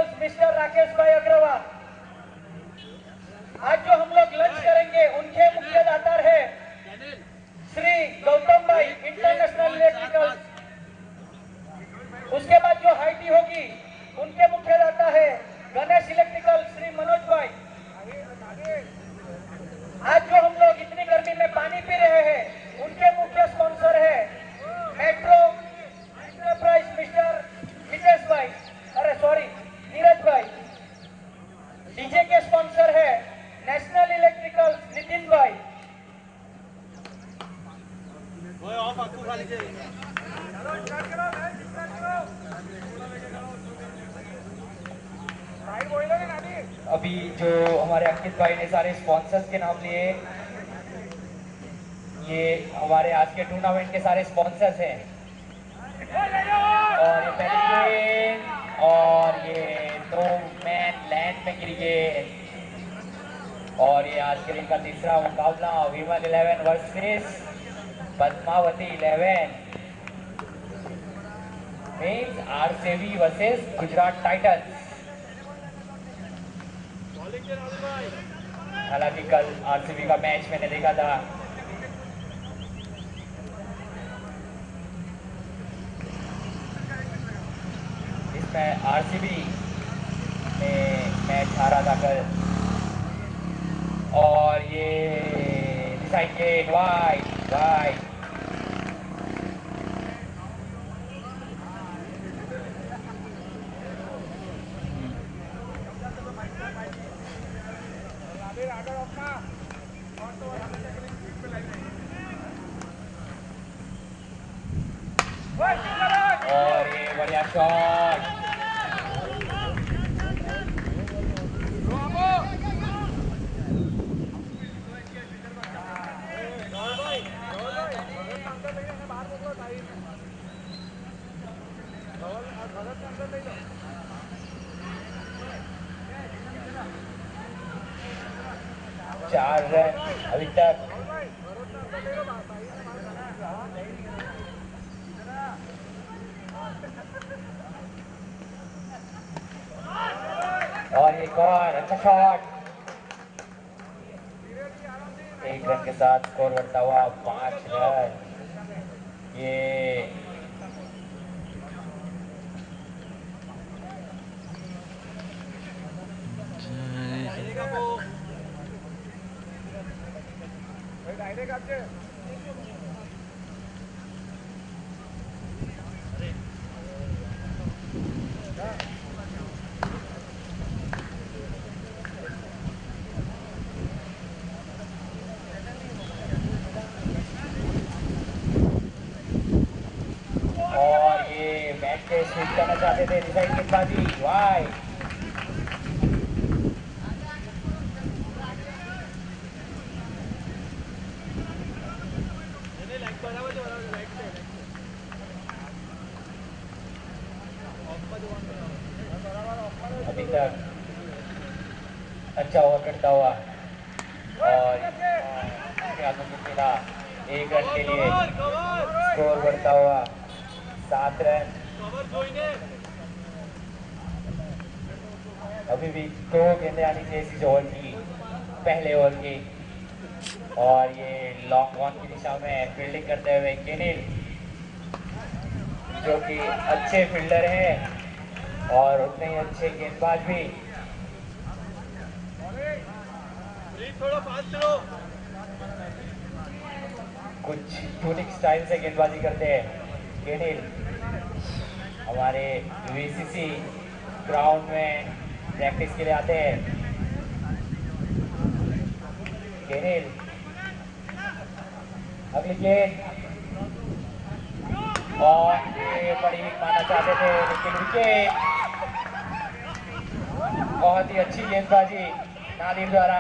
Electricals mister Rakesh भाई अग्रवाल। आज जो हम लोग लंच करेंगे उनके मुख्य दाता है श्री गौतम भाई इंटरनेशनल इलेक्ट्रिकल्स। उसके बाद जो हाई टी होगी उनके मुख्य दाता है गणेश इलेक्ट्रिकल श्री मनोज भाई। आज जो हम लोग इतनी गर्मी में पानी पी रहे हैं उनके मुख्य स्पॉन्सर है मेट्रो एंटरप्राइज मिस्टर हितेश भाई, अरे सॉरी नीरज भाई। डीजे के स्पॉन्सर है नेशनल इलेक्ट्रिकल नितिन भाई। अभी जो हमारे अंकित भाई ने सारे स्पॉन्सर्स के नाम लिए, ये हमारे आज के टूर्नामेंट के सारे स्पॉन्सर्स हैं। और ये पहली गेंद और ये 2 मैन लैंड में गिर गए। और ये आज के दिन का तीसरा मुकाबला विमल 11 versus Padmavati 11 means RCB versus Gujarat Titans. हालांकि कल आरसीबी का मैच मैंने देखा था, इसमें आरसीबी ने मैच हारा था कल। और ये डिसाइड गेट वाइड वाइड। और ये बढ़िया शॉट। चार रन अभी तक। और एक और अच्छा शॉट। 1 रन के साथ स्कोर बढ़ता हुआ 5 रन। ये मैच के स्विच करना चाहते थे, डिसाइड गेंदबाजी वाइड। अभी तक अच्छा ओवर करता हुआ और 1 रन के लिए स्कोर बढ़ता हुआ 7 रन। अभी भी 2 गेंदें आनी चाहिए इस ओवर की, पहले ओवर की। और ये लॉन्ग ऑन की दिशा में फील्डिंग करते हुए केनिल, जो कि अच्छे फील्डर हैं और उतने ही अच्छे गेंदबाज भी। कुछ यूनिक स्टाइल से गेंदबाजी करते हैं केनिल। हमारे वीसीसी ग्राउंड में प्रैक्टिस के लिए आते हैं केनिल। अगली गेंद और ये बड़ी हिट मारना चाहते थे लेकिन विकेट। बहुत ही अच्छी गेंदबाजी नादिर द्वारा।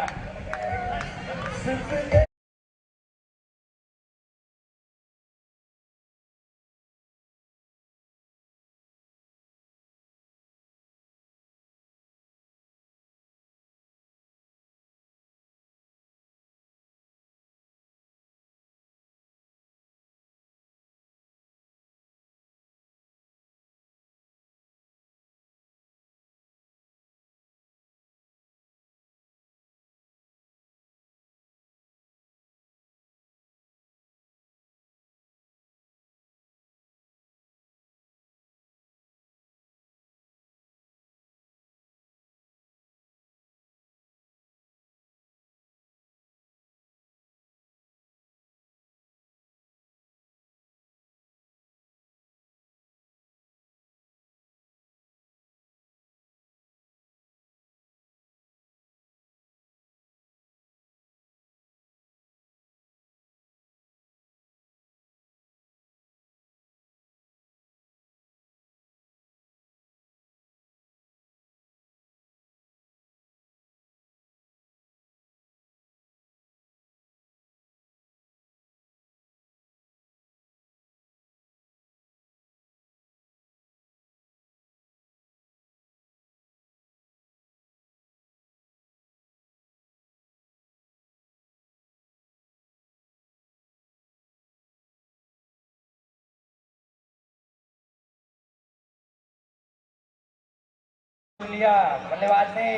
लिया बल्लेबाज ने।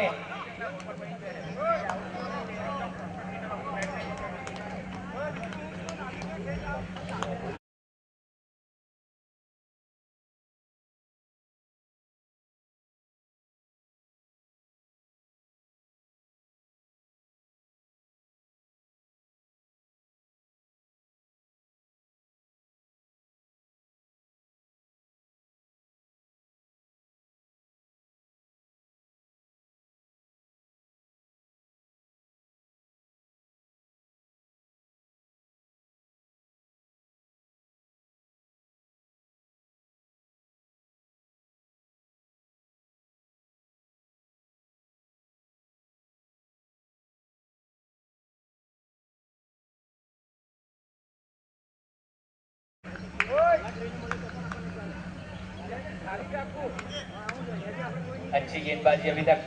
अच्छी गेंदबाजी अभी तक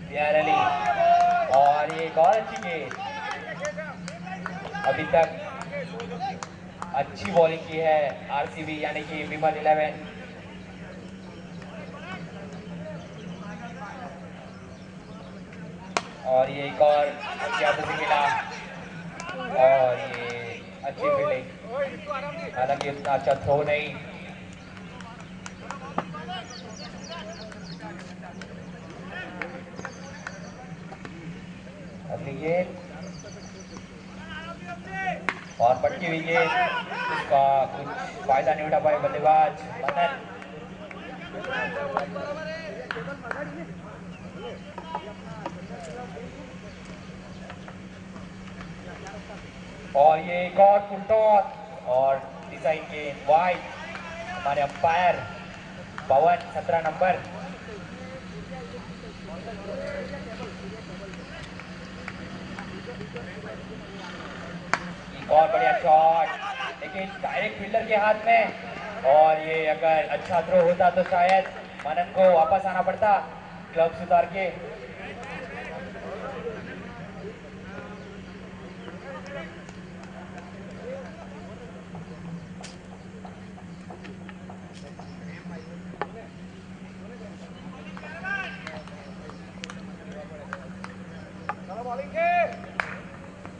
प्यार अली, और ये एक और अच्छी गेंद। अभी तक अच्छी बॉलिंग की है आरसीबी यानी कि विमल 11। और ये एक और अच्छी हाथों से खेला, और ये अच्छी फील्डिंग, हालांकि उतना अच्छा थ्रो नहीं। अगली गेंद और पटकी हुई गेंद, इसका कुछ फायदा नहीं उठा पाए बल्लेबाज मदन। और ये एक और फुल टॉस और डिजाइन गेंद वाइड। हमारे अंपायर पवन 17 नंबर। एक और बढ़िया शॉट, लेकिन डायरेक्ट फील्डर के हाथ में, और ये अगर अच्छा थ्रो होता तो शायद मनन को वापस आना पड़ता ग्लव्स उतार के।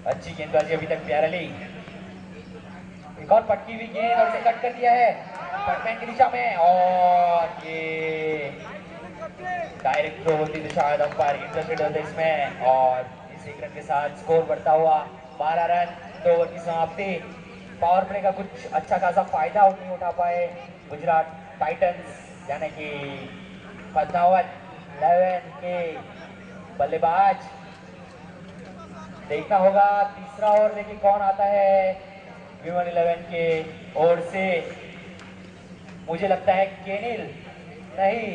अच्छी गेंदबाजी अभी तक प्यार अली। एक और पटकी हुई गेंद और इसे कट कर दिया है बैट्समैन की दिशा में, और ये डायरेक्ट थ्रो होती तो शायद अंपायर इंटरेस्टेड होते इसमें, और इस एक रन के साथ स्कोर बढ़ता हुआ 12 रन, 2 ओवर की समाप्ति। पावर प्ले का कुछ अच्छा खासा फायदा नहीं उठा पाए गुजरात टाइटंस यानी कि पद्मावत 11 के बल्लेबाज। देखना होगा तीसरा ओवर लेके कौन आता है विमल 11 के ओर से। मुझे लगता है केनिल, नहीं,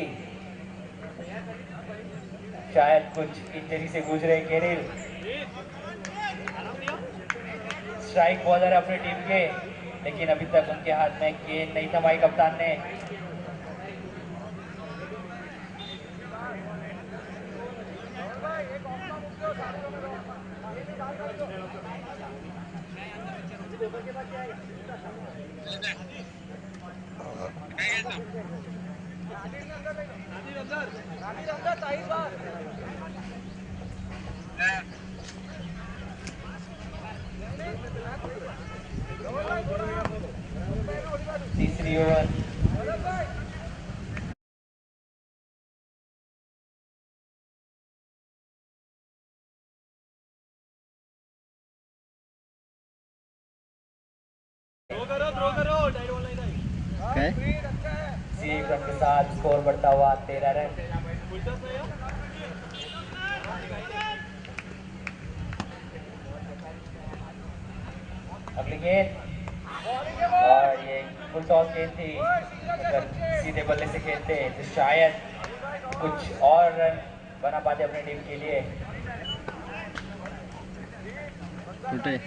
शायद कुछ इंजरी से गूंज रहे केनिल। स्ट्राइक बॉलर अपनी टीम के, लेकिन अभी तक उनके हाथ में गेंद नहीं थमाई कप्तान ने। तीसरी ओवर एक रन के साथ स्कोर बढ़ता हुआ 13 रन। अगली गेंद, और ये फुल टॉस गेंद थी, अगर सीधे बल्ले से खेलते तो शायद कुछ और रन बना पाते अपनी टीम के लिए। टूटे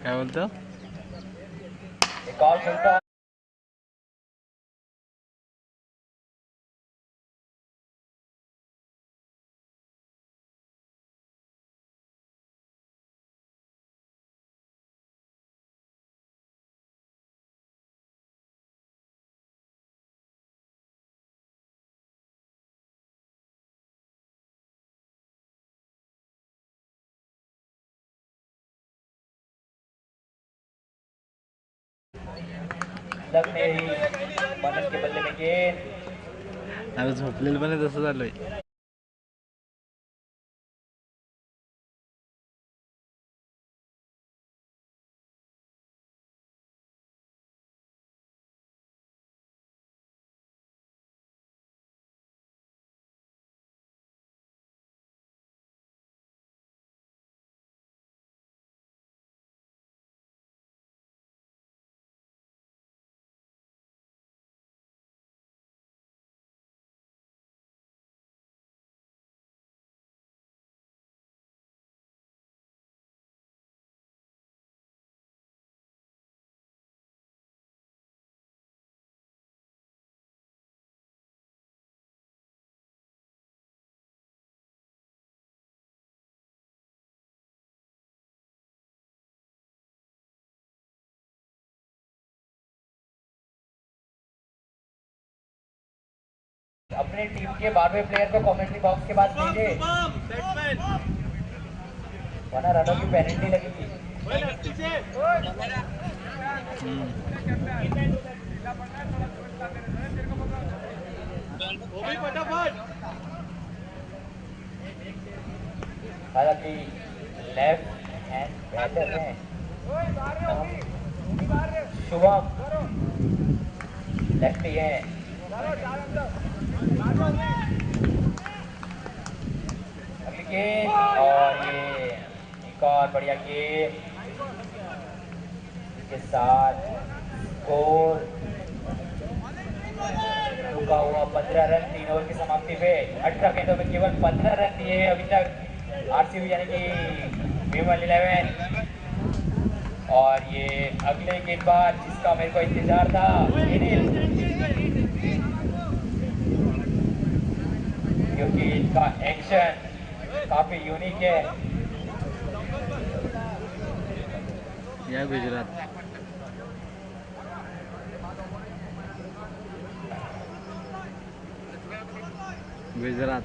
क्या बोलते हो? एक और फुल टॉस लगते ही मनन के बल्ले में गेंद। अरे झोपलेलं पण आहे, तसं झालंय. अपने टीम के 12वें प्लेयर को कमेंट्री बॉक्स के पास भेजिए, वरना रनों की पेनल्टी लगेगी। हालांकि लेफ्ट हैंड बैटर हैं शुभम, लेफ्टी हैं। अगली गेंद और ये एक और बढ़िया गेंद, इसके साथ स्कोर रुका हुआ 15 रन 3 ओवर की समाप्ति पे। 18 गेंदों में केवल 15 रन दिए हैं अभी तक आरसीबी यानी कि विमल 11। और ये अगले गेंदबाज जिसका मेरे को इंतजार था, क्योंकि इनका एक्शन काफी यूनिक है। या गुजरात. गुजरात.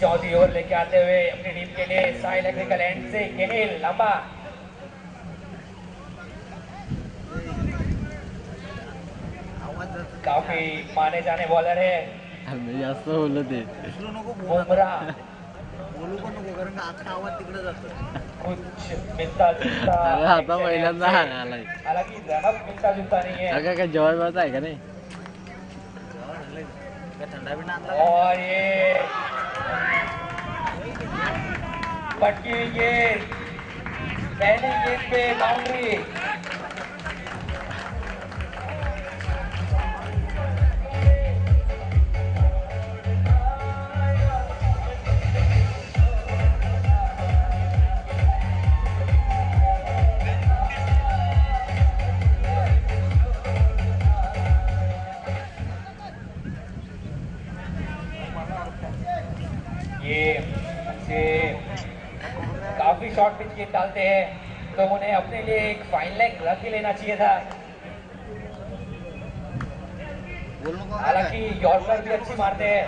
चौथी ओवर लेके आते हुए अपनी टीम के लिए साहिल इलेक्ट्रिकल एंड से गेनिल लंबा, काफी माने जाने बॉलर है मी जास्त बोललो ते. बुमराह। बोलू पण नको कारण का अख्खा आवाज तिकडे जातो. कुछ मिलता जुलता अरे आता पहिल्यांदा आलाय. हालांकि रनअप मिलता जुलता नहीं है। अगं काय जेवायचं आहे का नाही? थंडा भी ना और ये पटकी हुई गेंद, पहली गेंद पे बाउंड्री। काफी शॉर्ट पिच गेंद डालते हैं तो उन्हें अपने लिए एक फाइन लेग रख ही लेना चाहिए था। हालांकि यॉर्कर भी अच्छी मारते हैं।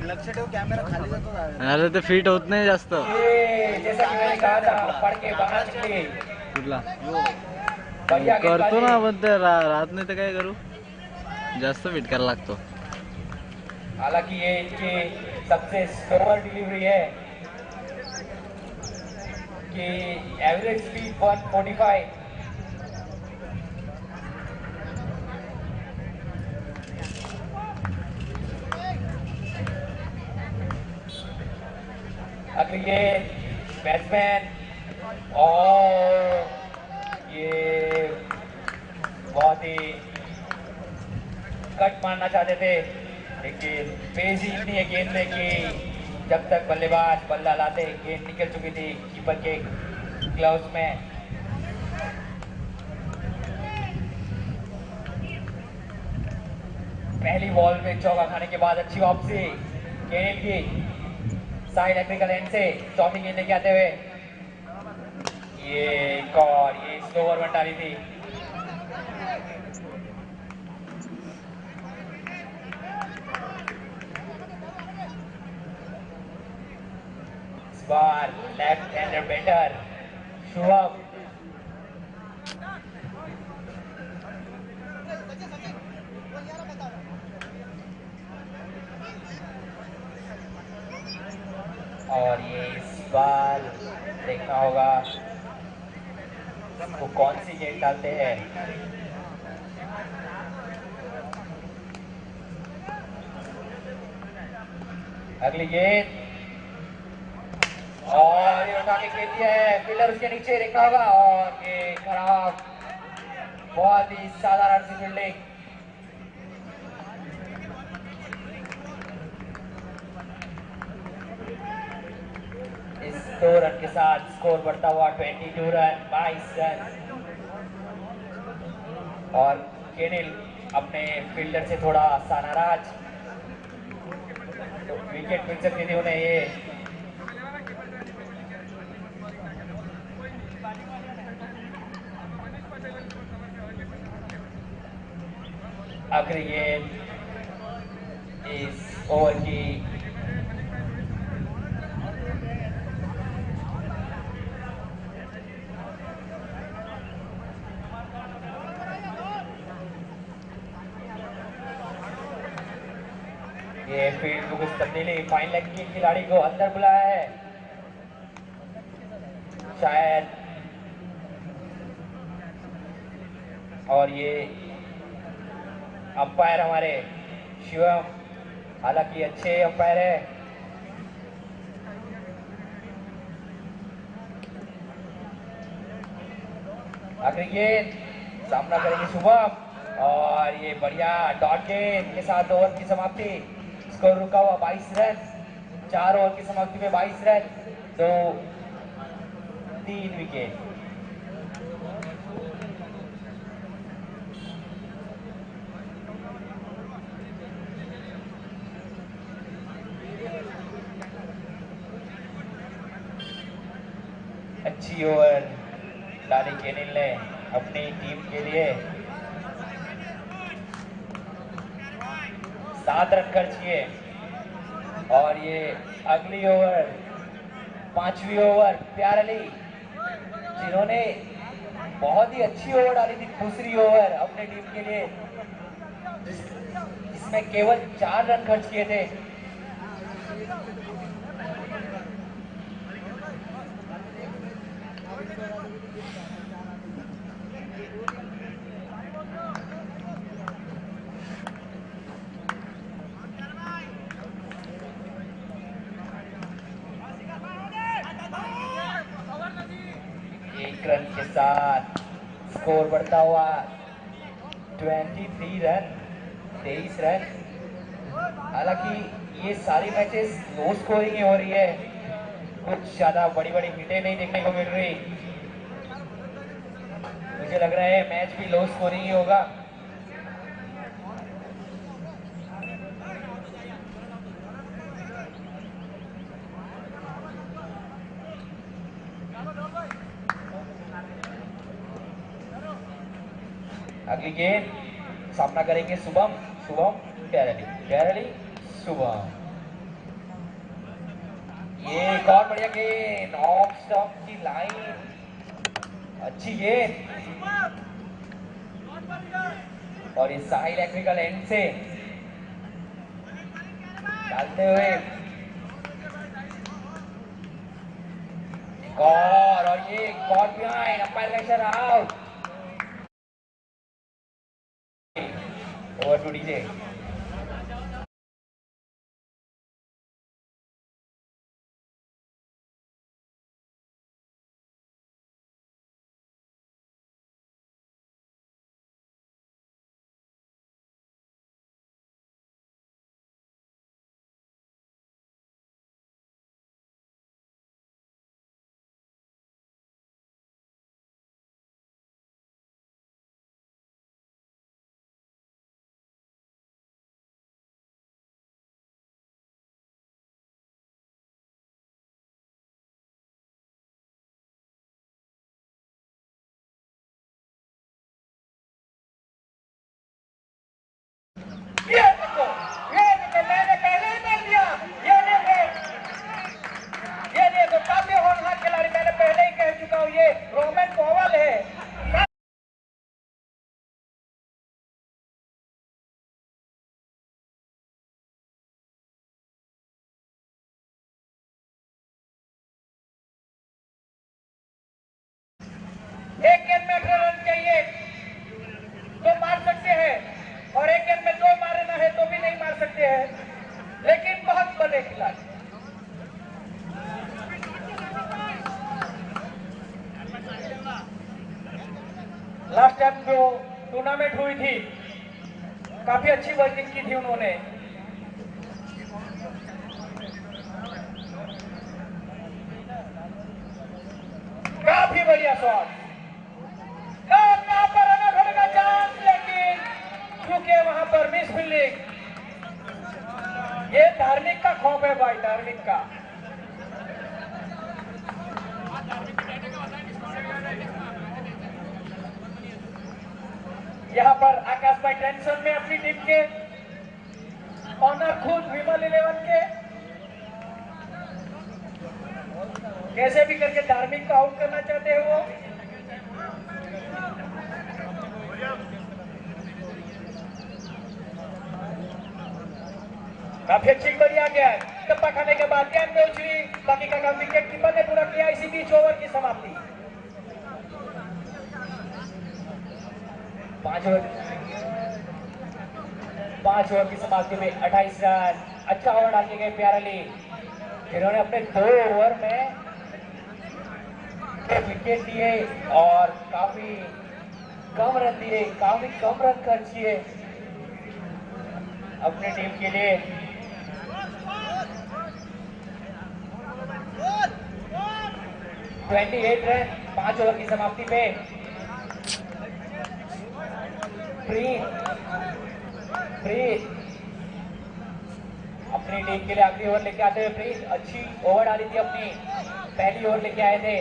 लक्ष ठेव कॅमेरा खाली जातो. अरे ते फिट होत नाही जास्त. ये जैसा कि मैंने कहा था, पढ़ के बाहर निकले। कुठला बढ़िया करतो ना, गेंदबाजी। पण ते राहत नाही तर काय करू, जास्त फिट करायला लागतो. हालांकि ये इनकी सबसे स्लोअर डिलीवरी है कि एवरेज स्पीड 145। अगली गेंद बैट्समैन, और ये बहुत ही कट मारना चाहते थे, लेकिन पेस ही इतनी है गेंद में कि जब तक बल्लेबाज बल्ला लाते गेंद निकल चुकी थी कीपर के ग्लव्स में। पहली बॉल में चौका खाने के बाद अच्छी वापसी गेंद की। साइड इलेक्ट्रिकल एंड से चौथी गेंद लेके आते हुए ये एक और ये स्लो ओवर वन डाली थी। इस बार लेफ्ट हैंडर बैटर शुभम और ये इस बार देखना होगा वो कौन सी गेंद डालते हैं। अगली गेंद और ये उठा के खेल दिया है, फील्डर उसके नीचे देखना होगा और ये खराब, बहुत ही साधारण सी फील्डिंग। इस 2 रन के साथ स्कोर बढ़ता हुआ 22 रन, 22 रन और केनिल अपने फील्डर से थोड़ा सा नाराज, तो विकेट मिल सकती थी उन्हें। ये आखिरी गेंद इस ओवर की ये फील्ड में कुछ तब्दीली, फाइन लेग की खिलाड़ी को अंदर बुलाया है शायद, और ये अंपायर हमारे शिवम, हालांकि अच्छे अंपायर है। आखिरी गेंद सामना करेंगे शुभम और ये बढ़िया डॉट गेंद के साथ ओवर की समाप्ति। स्कोर रुका हुआ 22 रन, 4 ओवर की समाप्ति में 22 रन, तो 3 विकेट। अच्छी ओवर डाली केनिल ने अपनी टीम के लिए, 7 रन खर्च किए और ये अगली ओवर 5वीं ओवर प्यार अली जिन्होंने बहुत ही अच्छी ओवर डाली थी, दूसरी ओवर अपने टीम के लिए जिसमें केवल 4 रन खर्च किए थे। एक रन के साथ स्कोर बढ़ता हुआ 23 रन, 23 रन। हालांकि ये सारी मैचेस लो स्कोरिंग ही हो रही है, कुछ ज्यादा बड़ी बड़ी हिटें नहीं देखने को मिल रही। मुझे लग रहा है मैच भी लो स्कोरिंग ही होगा। अगली गेंद सामना करेंगे शुभम, शुभम प्यारली, प्यारली शुभम। ये एक और बढ़िया गेंद ऑफ स्टंप की लाइन, अच्छी गेंद और इस साइड इलेक्ट्रिकल एंड से डालते हुए एक और ये कॉट बिहाइंड, अंपायर का इशारा, आउट। Over two DJ. एक गेंद में 18 रन चाहिए तो मार सकते हैं, और एक गेंद में 2 मारना है तो भी नहीं मार सकते हैं, लेकिन बहुत बड़े खिलाड़ी। लास्ट टाइम जो टूर्नामेंट हुई थी काफी अच्छी बॉलिंग की थी उन्होंने। काफी बढ़िया शॉट, और यहाँ पर रन होने का चांस, लेकिन क्योंकि वहां पर मिस फील्डिंग। ये धार्मिक का खौफ है भाई, धार्मिक का। यहाँ पर आकाश भाई टेंशन में अपनी टीम के, ऑनर खुद विमल 11 के, कैसे भी करके धार्मिक को आउट करना चाहते हैं वो। काफी अच्छी बढ़िया गया, टप्पा खाने के बाद गेंद में उछली, बाकी का काम विकेट कीपर ने पूरा किया। इसी बीच ओवर की समाप्ति। 5 ओवर की समाप्ति में 28 रन। अच्छा ओवर डाल के गए प्यार अली, जिन्होंने अपने 2 ओवर में विकेट दिए और काफी कम रन दिए, काफी कम रन खर्च किए अपनी टीम के लिए। (28 रन 5 ओवर की समाप्ति पे। प्रीत अपनी टीम के लिए आखिरी ओवर लेके आते हुए, प्रीत अच्छी ओवर डाली थी, अपनी पहली ओवर लेके आए थे।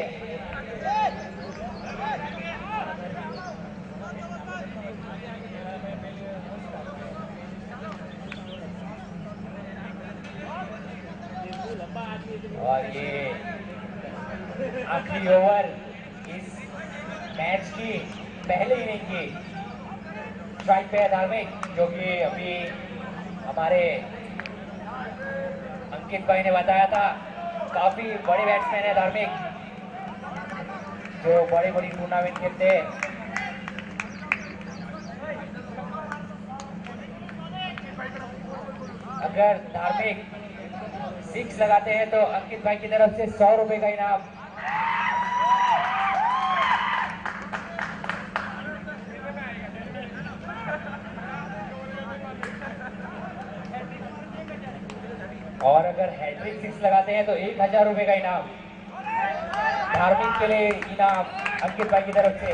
और ये आखिरी ओवर इस मैच की पहले इनिंग की। स्ट्राइक पे है धार्मिक, जो कि अभी हमारे अंकित भाई ने बताया था, काफी बड़े बैट्समैन है धार्मिक, जो बड़ी बड़ी टूर्नामेंट खेलते हैं। अगर धार्मिक 6 लगाते हैं तो अंकित भाई की तरफ से 100 रुपए का इनाम। और अगर हैट्रिक 6 लगाते हैं तो 1000 रुपए का इनाम धार्मिक के लिए, इनाम अंकित भाई की तरफ से।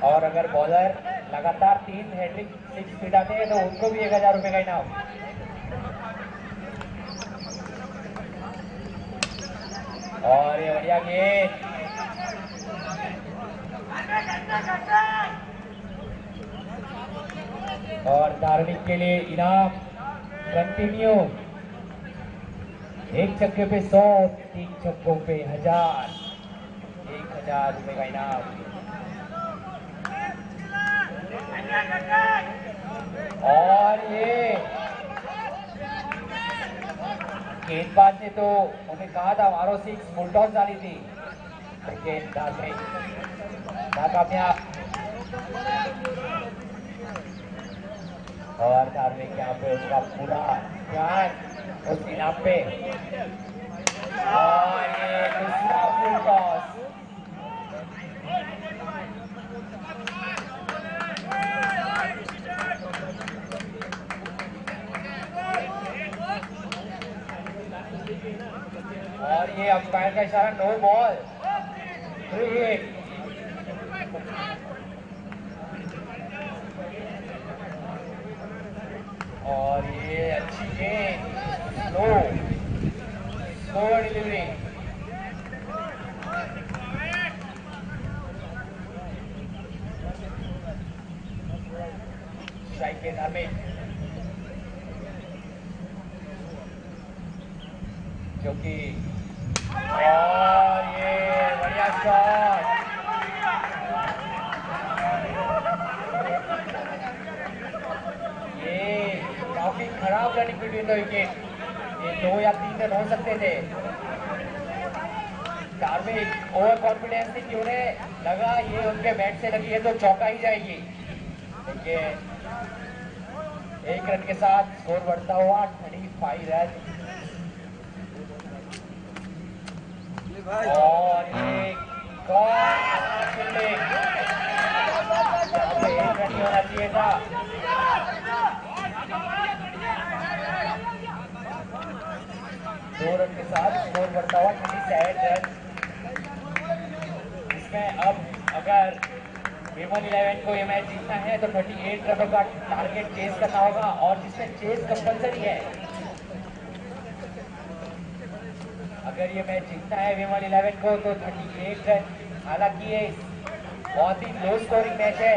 और अगर बॉलर लगातार 3 हैट्रिक 6 पिटाते हैं तो उनको भी 1000 रुपए का इनाम। और ये बढ़िया गेंद, और धार्मिक के लिए इनाम कंटिन्यू। 1 छक्के पे 100, 3 छक्कों पे 1000, 1000 रुपए का इनाम। और ये गेंदबाज ने तो उन्हें कहा था मारो 6, बुलटॉस डाली थी, लेकिन धार्मिक नाकामयाब। और धार्मिक यहाँ पे उसका पूरा ध्यान उस इनाम पे। और ये दूसरा फुल टॉस। और ये अंपायर का इशारा, नो बॉल, 3 हिट। और ये अच्छी गेंद, स्लो डिलीवरी। स्ट्राइक के धार्मिक, जो कि, और ये बढ़िया शॉट। ये काफी खराब रनिंग बिटवीन द विकेट, ये 2 या 3 रन हो सकते थे। धार्मिक ओवर कॉन्फिडेंस थी कि उन्हें लगा ये उनके बैट से लगी है तो चौका ही जाएगी। देखिए एक रन के साथ स्कोर बढ़ता हुआ 35 रन। और ये फील्डिंग यहाँ पे एक रन ही होना चाहिए था। दो रन के साथ स्कोर बढ़ता हुआ 27 रन। इसमें अब अगर विमल 11 को ये मैच जीतना है तो 28 रनों का टारगेट चेस करना होगा और जिसमें चेस कंपलसरी है। अगर ये मैच जीतना है विमल 11 को तो 38 रन। हालांकि ये बहुत ही लो स्कोरिंग मैच है,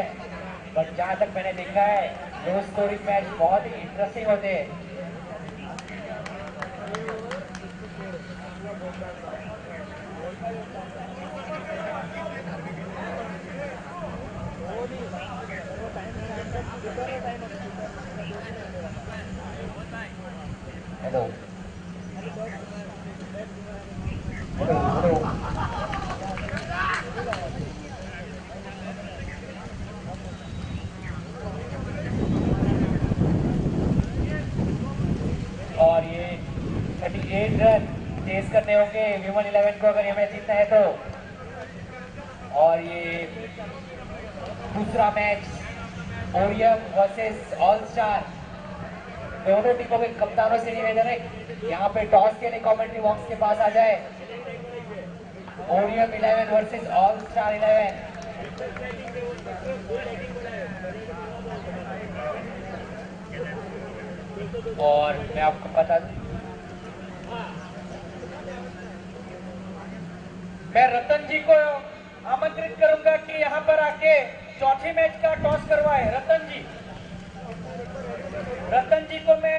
बट जहां तक मैंने देखा है लो स्कोरिंग मैच बहुत ही इंटरेस्टिंग होते हैं। Hello hello hello. और ये 38 रन चेस करने होंगे विमल 11 को अगर ये मैच जीतना है तो। और ये दूसरा मैच ओरियम वर्सेस ऑल स्टार। दोनों टीमों के कप्तानों से निवेदन है यहाँ पे टॉस के लिए कमेंट्री बॉक्स के पास आ जाए। ओरियम 11 वर्सेस ऑल स्टार 11। और मैं आपको बता दूं मैं रतन जी को आमंत्रित करूंगा कि यहाँ पर आके चौथी मैच का टॉस करवाए। रतन जी को मैं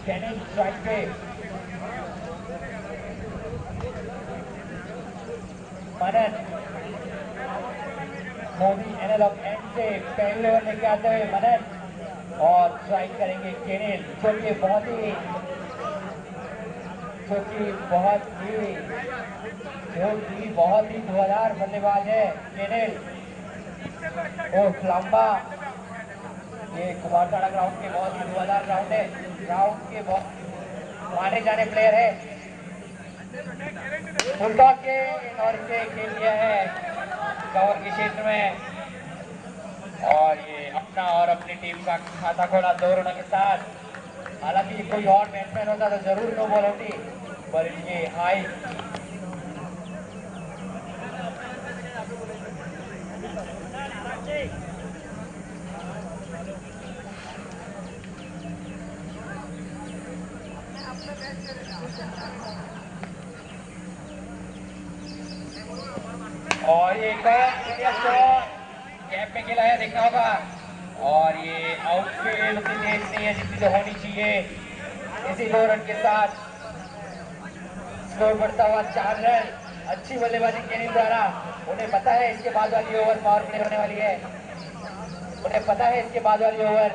कैनिल स्ट्राइक पे। मनन, मोदी एनालॉग एंड से पहले ओवर लेके आते हुए मनन और स्ट्राइक करेंगे कैनिल, जो कि बहुत ही धुआंधार बल्लेबाज है कैनिल। और लंबा, ये कुमारपाड़ा ग्राउंड के बहुत ही धुआंधार ग्राउंड है, ग्राउंड के बहुत माने जाने प्लेयर है। फुलटॉ के और से खेल लिया है कवर के क्षेत्र में, और ये अपना और अपनी टीम का खाता खोला 2 रनों के साथ। हालांकि कोई और बैट्समैन होता तो जरूर नो बॉल होती, पर ये हाई और ये गैप में खेला है, देखना होगा। और ये आउटफील्ड उतनी तेज नहीं है जितनी जो होनी चाहिए। इसी 2 रन के साथ स्कोर बढ़ता हुआ 4 रन। अच्छी बल्लेबाजी कैनिल द्वारा। उन्हें पता है इसके बाद वाली ओवर पावर प्ले होने वाली है, उन्हें पता है इसके बाद वाली ओवर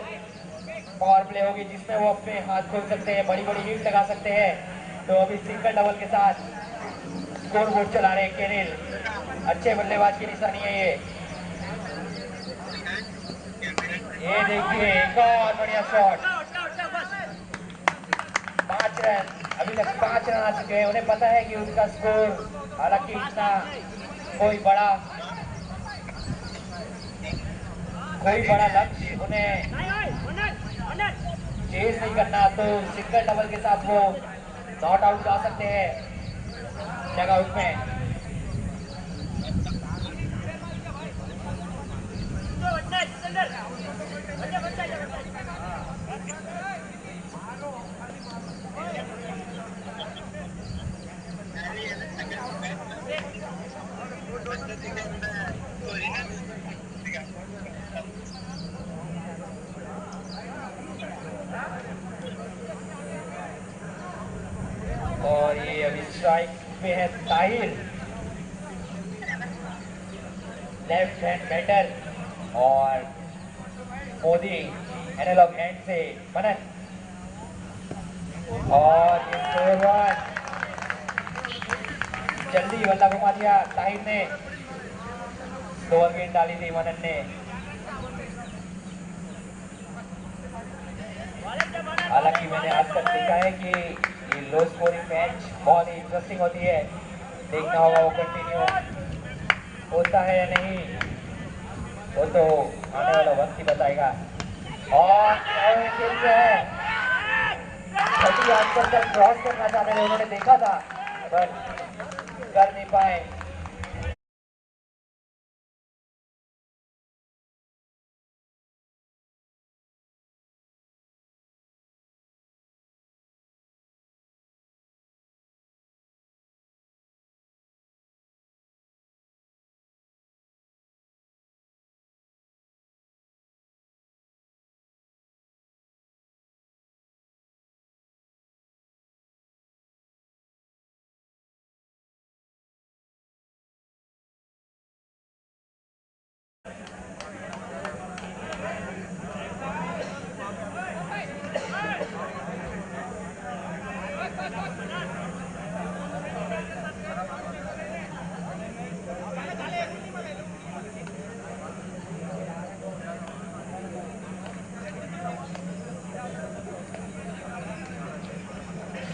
पावर प्ले होगी, जिसमें वो अपने हाथ खोल सकते हैं, बड़ी बड़ी हिट लगा सकते हैं। तो अभी सिंगल डबल के साथ स्कोर बोर्ड चला रहे कैनिल। अच्छे बल्लेबाज की निशानी है ये देखिए एक और बढ़िया शॉट। 5 रन, अभी तक 5 रन आ चुके हैं। उन्हें पता है कि उनका स्कोर हालांकि इतना कोई बड़ा लक्ष्य उन्हें चेज नहीं करना, तो सिंगल डबल के साथ वो नॉट आउट जा सकते हैं डग आउट में। और ये अभी स्ट्राइक पे है ताहिर, लेफ्ट हैंड बैटर, और मोदी एनालॉग एंड से मनन, और ये स्कोर जल्दी बल्ला घुमा दिया ताहिर ने, स्लोअर गेंद डाली थी मनन ने। हालांकि मैंने आज तक देखा है कि ये लो स्कोरिंग मैच बहुत ही इंटरेस्टिंग होती है। देखना होगा वो कंटिन्यू होता है या नहीं, वो तो आने वाला वक्त ही बताएगा। और खेल से है 30 आंसर तक क्रॉस करना चाहते थे, उन्होंने देखा था पर कर नहीं पाए।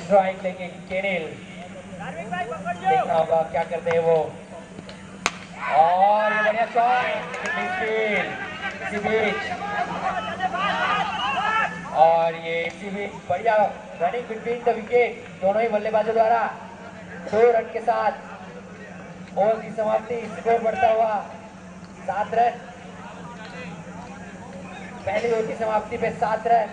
स्ट्राइक लेंगे कैनिल, देखना होगा क्या करते हैं वो। और ये बढ़िया शॉट इसी बीच, और ये इसी बीच बढ़िया रनिंग बिटवीन द विकेट दोनों ही बल्लेबाजों द्वारा। 2 रन के साथ ओवर की समाप्ति, स्कोर बढ़ता हुआ 7 रन। पहली ओवर की समाप्ति पे 7 रन।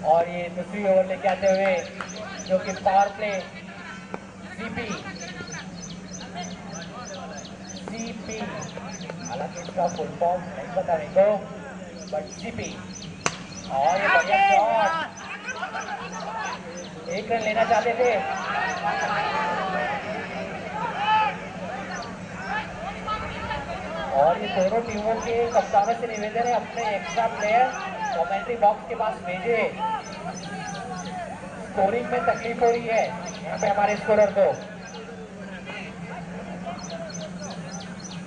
और ये दूसरी ओवर लेके आते हुए जो कि पावर प्ले सीपी सीपी, हालांकि इसका फुल फॉर्म नहीं पता मेरे को, बट सीपी। और ये बढ़िया शॉट, एक रन लेना चाहते थे। और ये दोनों टीमों के कप्तानों से निवेदन है अपने एक्स्ट्रा प्लेयर कमेंट्री बॉक्स के पास भेजे। स्कोरिंग में तकलीफ हो रही है यहाँ पे हमारे स्कोरर को।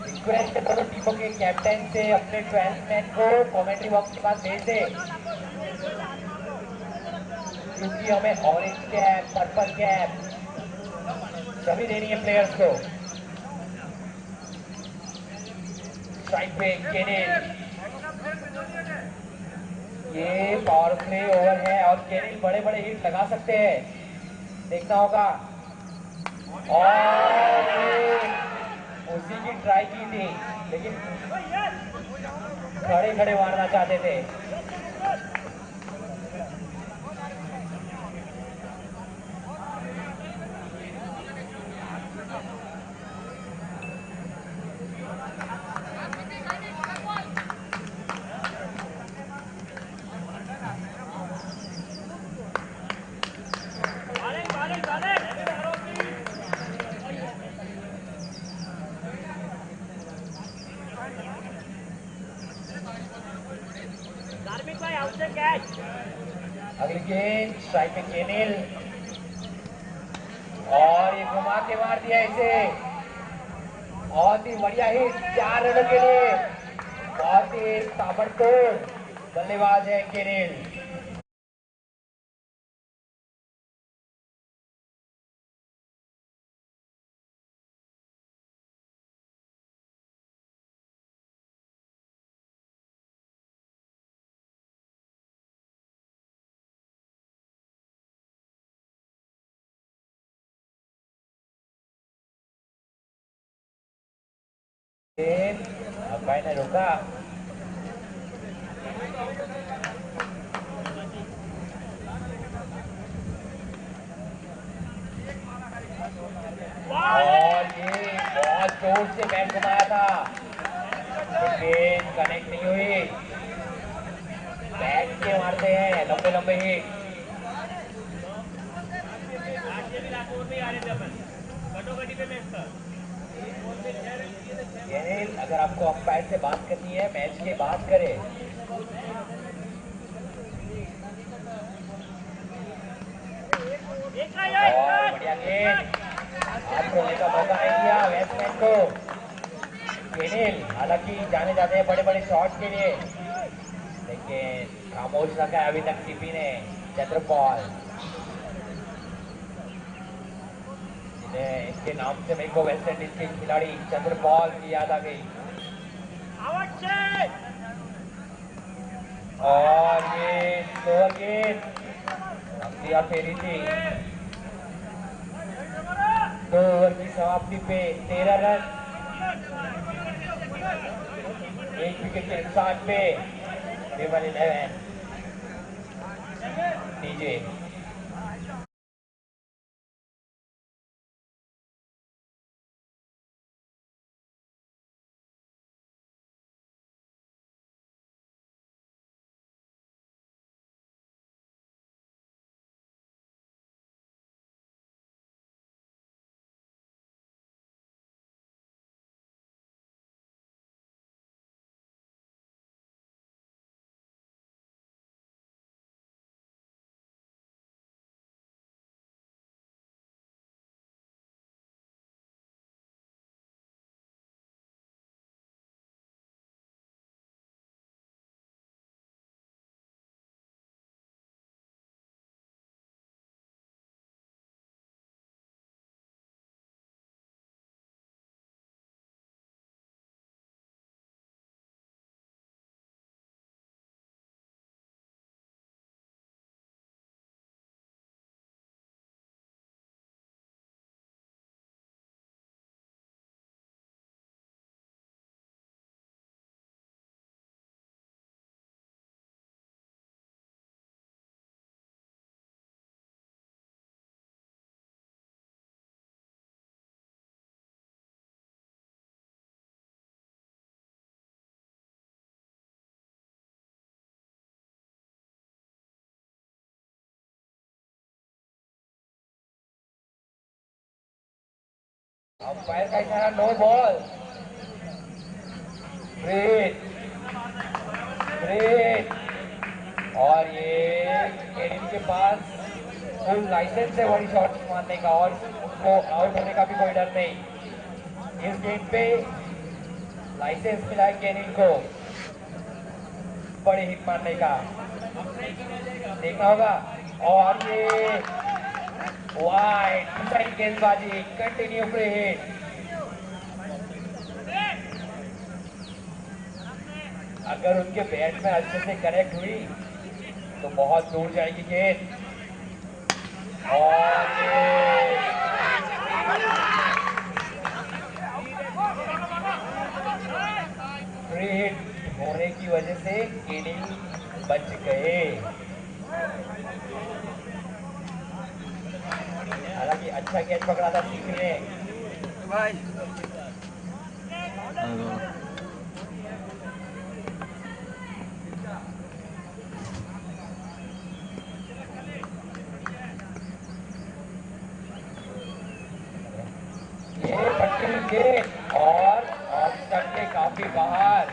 रिक्वेस्ट है दोनों टीमों के कैप्टन से अपने 12 मैन को कमेंट्री बॉक्स के पास भेज दे, क्योंकि हमें ऑरेंज कैप, पर्पल कैप सभी देनी है प्लेयर्स को। स्ट्राइक पे केनिल, ये पावर प्ले ओवर है और केनिल बड़े बड़े हिट लगा सकते हैं, देखना होगा। और उसी की ट्राई की थी, लेकिन खड़े खड़े मारना चाहते थे। अगली गेंद स्ट्राइक पे केनिल, और ये घुमा के मार दिया इसे। बहुत ही बढ़िया हिट 4 रनों के लिए, बहुत ही ताबड़तोड़ बल्लेबाज है केनिल। अम्पायर ने रोका। और ये बहुत जोर से बैट घुमाया था, लेकिन कनेक्ट नहीं हुई। बैट के मारते हैं लंबे लंबे हिट। केनिल, अगर आपको अंपायर से बात करनी है मैच के बाद करें। और बढ़िया गेंद, आपको का मौका नहीं दिया बैट्समैन को। केनिल हालांकि जाने जाते हैं बड़े बड़े शॉट के लिए, लेकिन खामोश रखा है अभी तक सीपी ने। चंद्रपाल, इनके नाम से मेरे को वेस्ट इंडीज के खिलाड़ी चंद्रपाल की याद आ गई। और ये स्लोअर गेंद दिया फेरी थी। 2 ओवर की समाप्ति पे 13 रन, 1 विकेट के नुकसान पे केवल 11 डीजे। अंपायर का इशारा, नो बॉल। ब्रेक ब्रेक, और ये केनिल के पास फुल लाइसेंस है बड़ी शॉट मारने का, और उसको आउट होने का भी कोई डर नहीं। इस गेम पे लाइसेंस मिला है केनिल को बड़ी हिट मारने का, देखना होगा। और ये वाइड डिसाइड गेंदबाजी, कंटिन्यू फ्री हिट। अगर उनके बैट में अच्छे से कनेक्ट हुई तो बहुत दूर जाएगी गेंद। और ये फ्री हिट होने की वजह से केनिल बच गए। हालांकि अच्छा कैच पकड़ा था सीखी ने। ये पट्टी गेंद, और ऑफ स्टंप के काफी बाहर,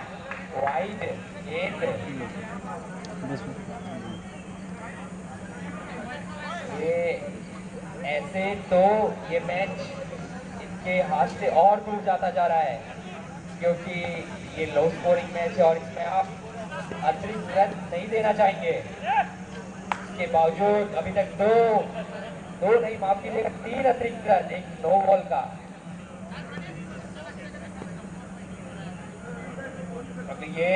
वाइड गेंद। ये ऐसे तो ये मैच इनके हाथ से और दूर जाता जा रहा है, क्योंकि ये लो स्कोरिंग मैच है और इसमें आप अतिरिक्त रन नहीं देना चाहेंगे। इसके बावजूद अभी तक दो नहीं, माफ कीजिएगा, 3 अतिरिक्त रन एक नो बॉल का। अभी ये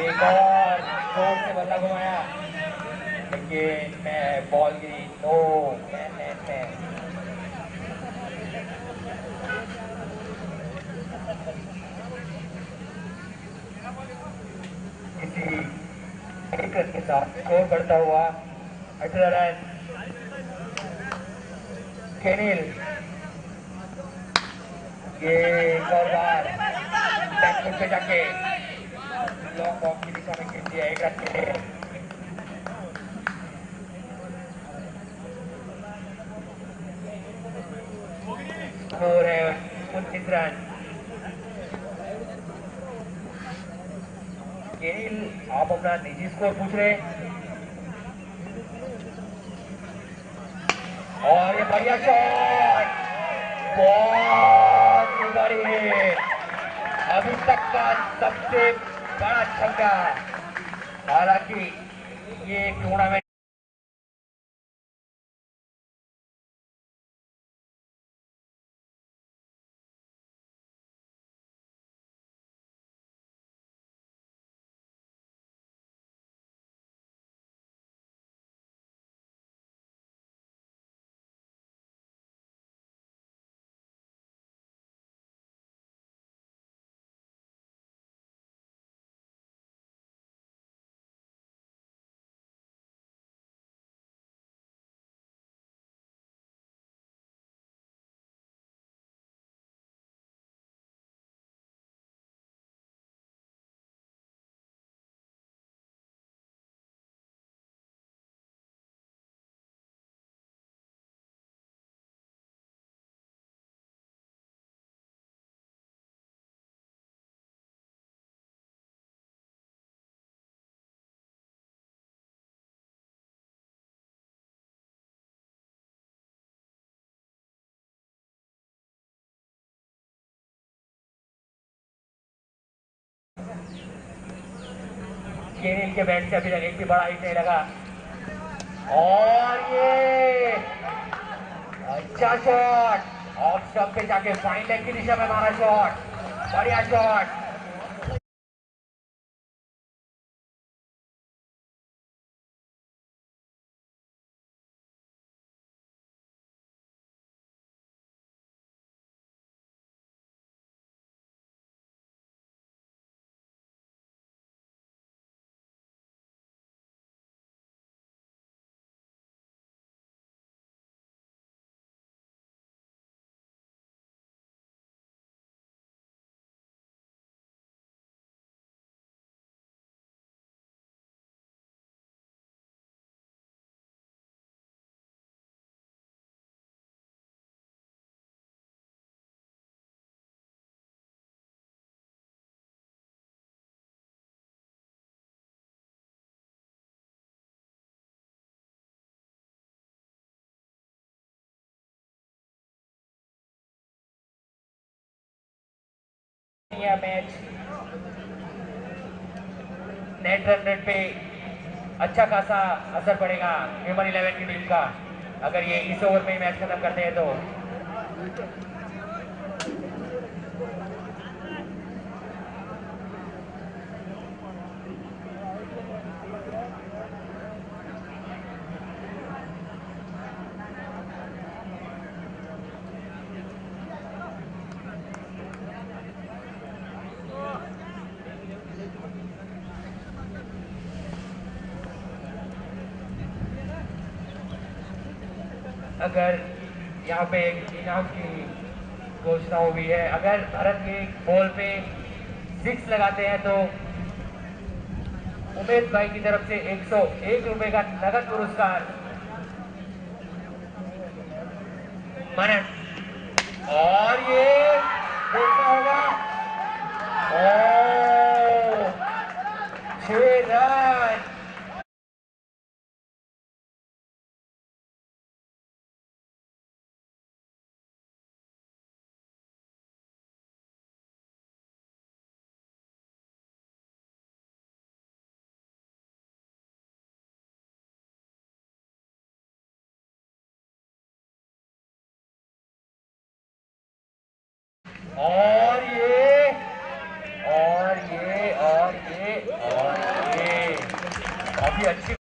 एक और जोर से बल्ला घुमाया, लेकिन मैं बॉल गिरी नो मैन नेट में। किसी एक रन के साथ स्कोर बढ़ता हुआ 18 रन। केनिल ये एक और बार बैकफुट पे जाके लॉन्ग ऑफ की दिशा में खेल दिया 1 रन के लिए। स्कोर है 29 रन। केनिल आप अपना निजी स्कोर पूछ रहे हैं, और ये बढ़िया शॉट, बहुत ही बड़ी हिट, अभी तक का सबसे बड़ा छक्का। हालांकि ये टूर्नामेंट केनिल के बैट से अभी तक एक भी बड़ा हिट नहीं लगा। और ये अच्छा शॉट, ऑफ स्टंप पे जाके फाइन लेग की दिशा में मारा शॉट, बढ़िया शॉट। नहीं है मैच। नेट रन रेट पे अच्छा खासा असर पड़ेगा ह्यूमन 11 की टीम का अगर ये इस ओवर में मैच खत्म करते हैं तो। अगर यहाँ पे इनाम की घोषणा हुई है, अगर भारत के बॉल पे 6 लगाते हैं तो उमेश भाई की तरफ से 101 रुपए का नगद पुरस्कार। मनन और ये देखना होगा 6 रन। और ये और ये और ये और ये काफी अच्छी